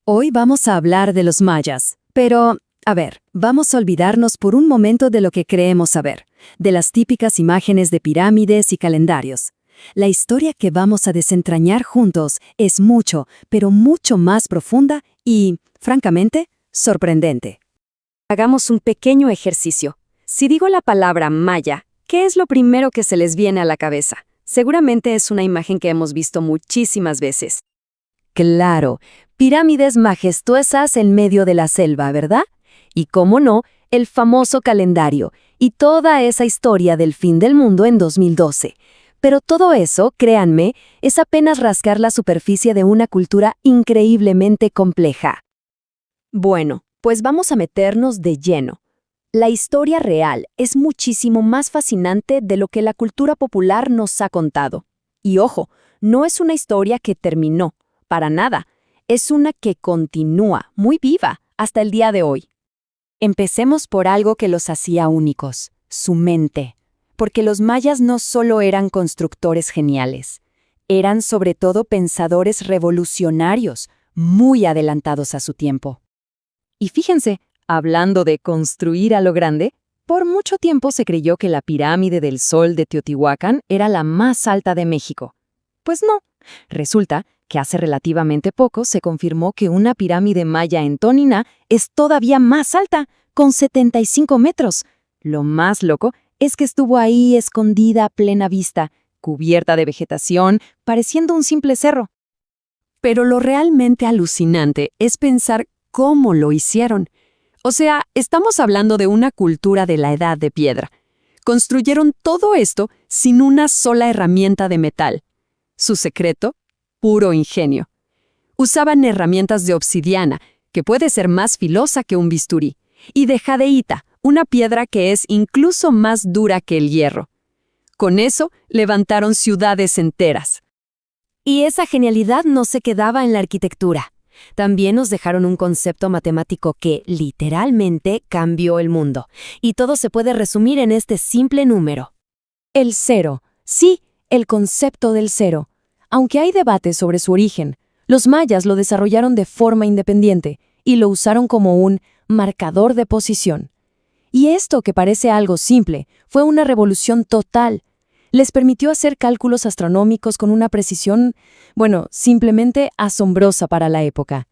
Hoy vamos a hablar de los mayas, pero, a ver, vamos a olvidarnos por un momento de lo que creemos saber, de las típicas imágenes de pirámides y calendarios. La historia que vamos a desentrañar juntos es mucho, pero mucho más profunda y, francamente, sorprendente. Hagamos un pequeño ejercicio. Si digo la palabra maya, ¿qué es lo primero que se les viene a la cabeza? Seguramente es una imagen que hemos visto muchísimas veces. Claro, pirámides majestuosas en medio de la selva, ¿verdad? Y cómo no, el famoso calendario y toda esa historia del fin del mundo en 2012. Pero todo eso, créanme, es apenas rascar la superficie de una cultura increíblemente compleja. Bueno, pues vamos a meternos de lleno. La historia real es muchísimo más fascinante de lo que la cultura popular nos ha contado. Y ojo, no es una historia que terminó, para nada. Es una que continúa, muy viva, hasta el día de hoy. Empecemos por algo que los hacía únicos, su mente. Porque los mayas no solo eran constructores geniales, eran sobre todo pensadores revolucionarios, muy adelantados a su tiempo. Y fíjense, hablando de construir a lo grande, por mucho tiempo se creyó que la pirámide del Sol de Teotihuacán era la más alta de México. Pues no, resulta que hace relativamente poco se confirmó que una pirámide maya en Toniná es todavía más alta, con 75 metros. Lo más loco es que estuvo ahí escondida a plena vista, cubierta de vegetación, pareciendo un simple cerro. Pero lo realmente alucinante es pensar cómo lo hicieron. O sea, estamos hablando de una cultura de la Edad de Piedra. Construyeron todo esto sin una sola herramienta de metal. Su secreto, puro ingenio. Usaban herramientas de obsidiana, que puede ser más filosa que un bisturí, y de jadeíta, una piedra que es incluso más dura que el hierro. Con eso levantaron ciudades enteras. Y esa genialidad no se quedaba en la arquitectura. También nos dejaron un concepto matemático que, literalmente, cambió el mundo. Y todo se puede resumir en este simple número. El cero. Sí, el concepto del cero. Aunque hay debate sobre su origen, los mayas lo desarrollaron de forma independiente y lo usaron como un marcador de posición. Y esto, que parece algo simple, fue una revolución total. Les permitió hacer cálculos astronómicos con una precisión, simplemente asombrosa para la época.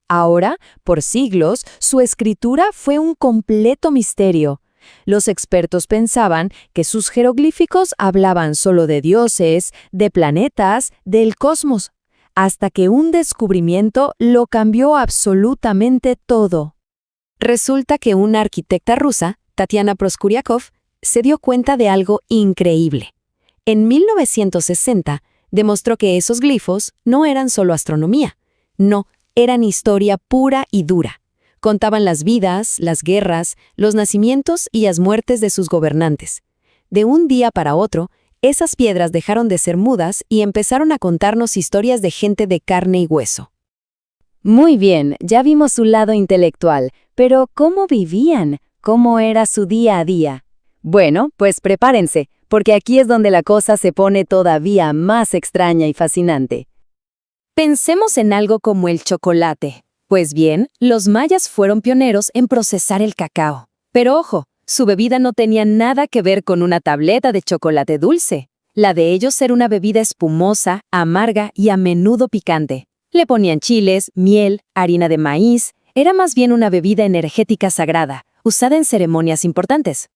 Ahora, por siglos, su escritura fue un completo misterio. Los expertos pensaban que sus jeroglíficos hablaban solo de dioses, de planetas, del cosmos, hasta que un descubrimiento lo cambió absolutamente todo. Resulta que una arquitecta rusa, Tatiana Proskuriakov, se dio cuenta de algo increíble. En 1960, demostró que esos glifos no eran solo astronomía. No, eran historia pura y dura. Contaban las vidas, las guerras, los nacimientos y las muertes de sus gobernantes. De un día para otro, esas piedras dejaron de ser mudas y empezaron a contarnos historias de gente de carne y hueso. Muy bien, ya vimos su lado intelectual, pero ¿cómo vivían? ¿Cómo era su día a día? Bueno, pues prepárense, porque aquí es donde la cosa se pone todavía más extraña y fascinante. Pensemos en algo como el chocolate. Pues bien, los mayas fueron pioneros en procesar el cacao. Pero ojo, su bebida no tenía nada que ver con una tableta de chocolate dulce. La de ellos era una bebida espumosa, amarga y a menudo picante. Le ponían chiles, miel, harina de maíz. Era más bien una bebida energética sagrada, usada en ceremonias importantes.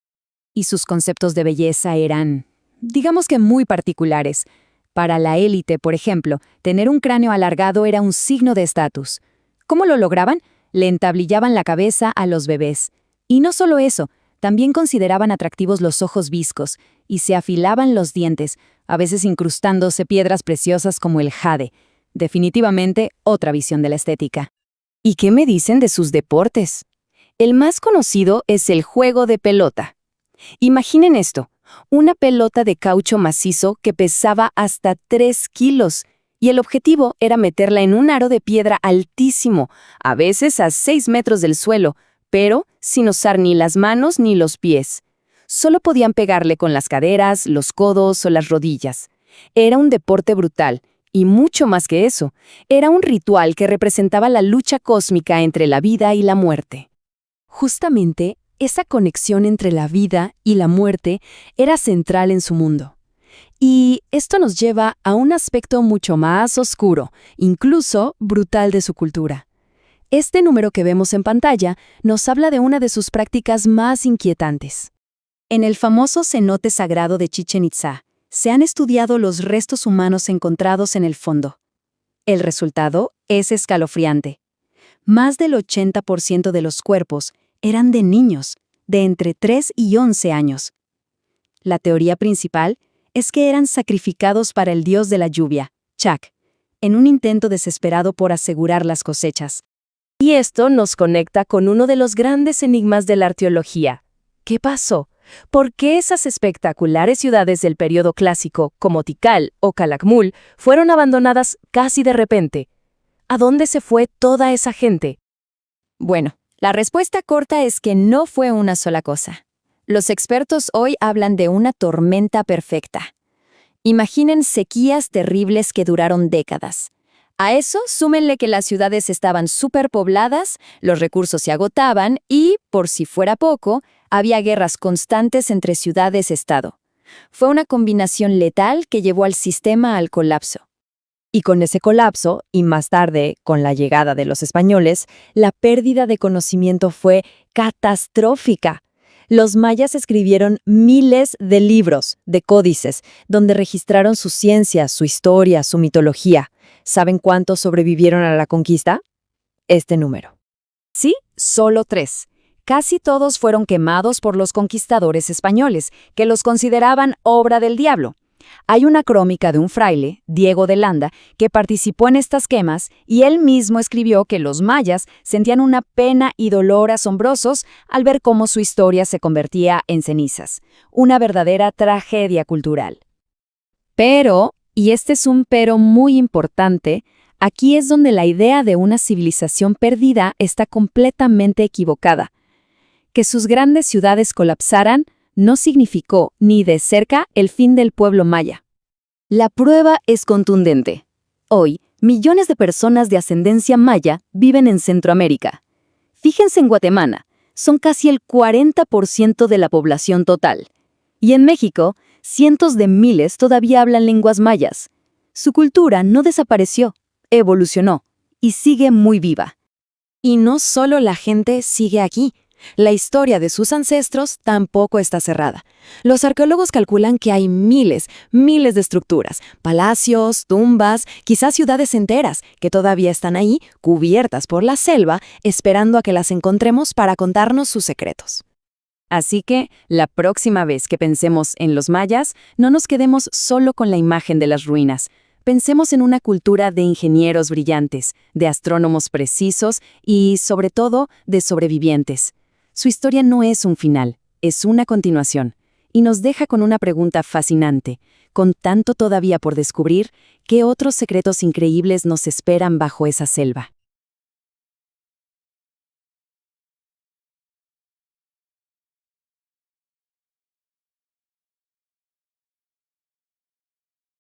Y sus conceptos de belleza eran, digamos que muy particulares. Para la élite, por ejemplo, tener un cráneo alargado era un signo de estatus. ¿Cómo lo lograban? Le entablillaban la cabeza a los bebés. Y no solo eso, también consideraban atractivos los ojos viscos y se afilaban los dientes, a veces incrustándose piedras preciosas como el jade. Definitivamente otra visión de la estética. ¿Y qué me dicen de sus deportes? El más conocido es el juego de pelota. Imaginen esto, una pelota de caucho macizo que pesaba hasta 3 kilos, y el objetivo era meterla en un aro de piedra altísimo, a veces a 6 metros del suelo, pero sin usar ni las manos ni los pies. Solo podían pegarle con las caderas, los codos o las rodillas. Era un deporte brutal, Y mucho más que eso, era un ritual que representaba la lucha cósmica entre la vida y la muerte. Justamente, esa conexión entre la vida y la muerte era central en su mundo. Y esto nos lleva a un aspecto mucho más oscuro, incluso brutal de su cultura. Este número que vemos en pantalla nos habla de una de sus prácticas más inquietantes. En el famoso cenote sagrado de Chichén Itzá, se han estudiado los restos humanos encontrados en el fondo. El resultado es escalofriante. Más del 80% de los cuerpos eran de niños, de entre 3 y 11 años. La teoría principal es que eran sacrificados para el dios de la lluvia, Chak, en un intento desesperado por asegurar las cosechas. Y esto nos conecta con uno de los grandes enigmas de la arqueología. ¿Qué pasó? ¿Por qué esas espectaculares ciudades del periodo clásico, como Tikal o Calakmul, fueron abandonadas casi de repente? ¿A dónde se fue toda esa gente? Bueno, la respuesta corta es que no fue una sola cosa. Los expertos hoy hablan de una tormenta perfecta. Imaginen sequías terribles que duraron décadas. A eso súmenle que las ciudades estaban superpobladas, los recursos se agotaban y, por si fuera poco, había guerras constantes entre ciudades-estado. Fue una combinación letal que llevó al sistema al colapso. Y con ese colapso, y más tarde, con la llegada de los españoles, la pérdida de conocimiento fue catastrófica. Los mayas escribieron miles de libros, de códices, donde registraron su ciencia, su historia, su mitología. ¿Saben cuántos sobrevivieron a la conquista? Este número. Sí, solo 3. Casi todos fueron quemados por los conquistadores españoles, que los consideraban obra del diablo. Hay una crónica de un fraile, Diego de Landa, que participó en estas quemas y él mismo escribió que los mayas sentían una pena y dolor asombrosos al ver cómo su historia se convertía en cenizas. Una verdadera tragedia cultural. Pero, y este es un pero muy importante, aquí es donde la idea de una civilización perdida está completamente equivocada. Que sus grandes ciudades colapsaran no significó ni de cerca el fin del pueblo maya. La prueba es contundente. Hoy, millones de personas de ascendencia maya viven en Centroamérica. Fíjense en Guatemala, son casi el 40% de la población total. Y en México, cientos de miles todavía hablan lenguas mayas. Su cultura no desapareció, evolucionó y sigue muy viva. Y no solo la gente sigue aquí. La historia de sus ancestros tampoco está cerrada. Los arqueólogos calculan que hay miles de estructuras, palacios, tumbas, quizás ciudades enteras, que todavía están ahí, cubiertas por la selva, esperando a que las encontremos para contarnos sus secretos. Así que, la próxima vez que pensemos en los mayas, no nos quedemos solo con la imagen de las ruinas. Pensemos en una cultura de ingenieros brillantes, de astrónomos precisos y, sobre todo, de sobrevivientes. Su historia no es un final, es una continuación, y nos deja con una pregunta fascinante. Con tanto todavía por descubrir, ¿qué otros secretos increíbles nos esperan bajo esa selva?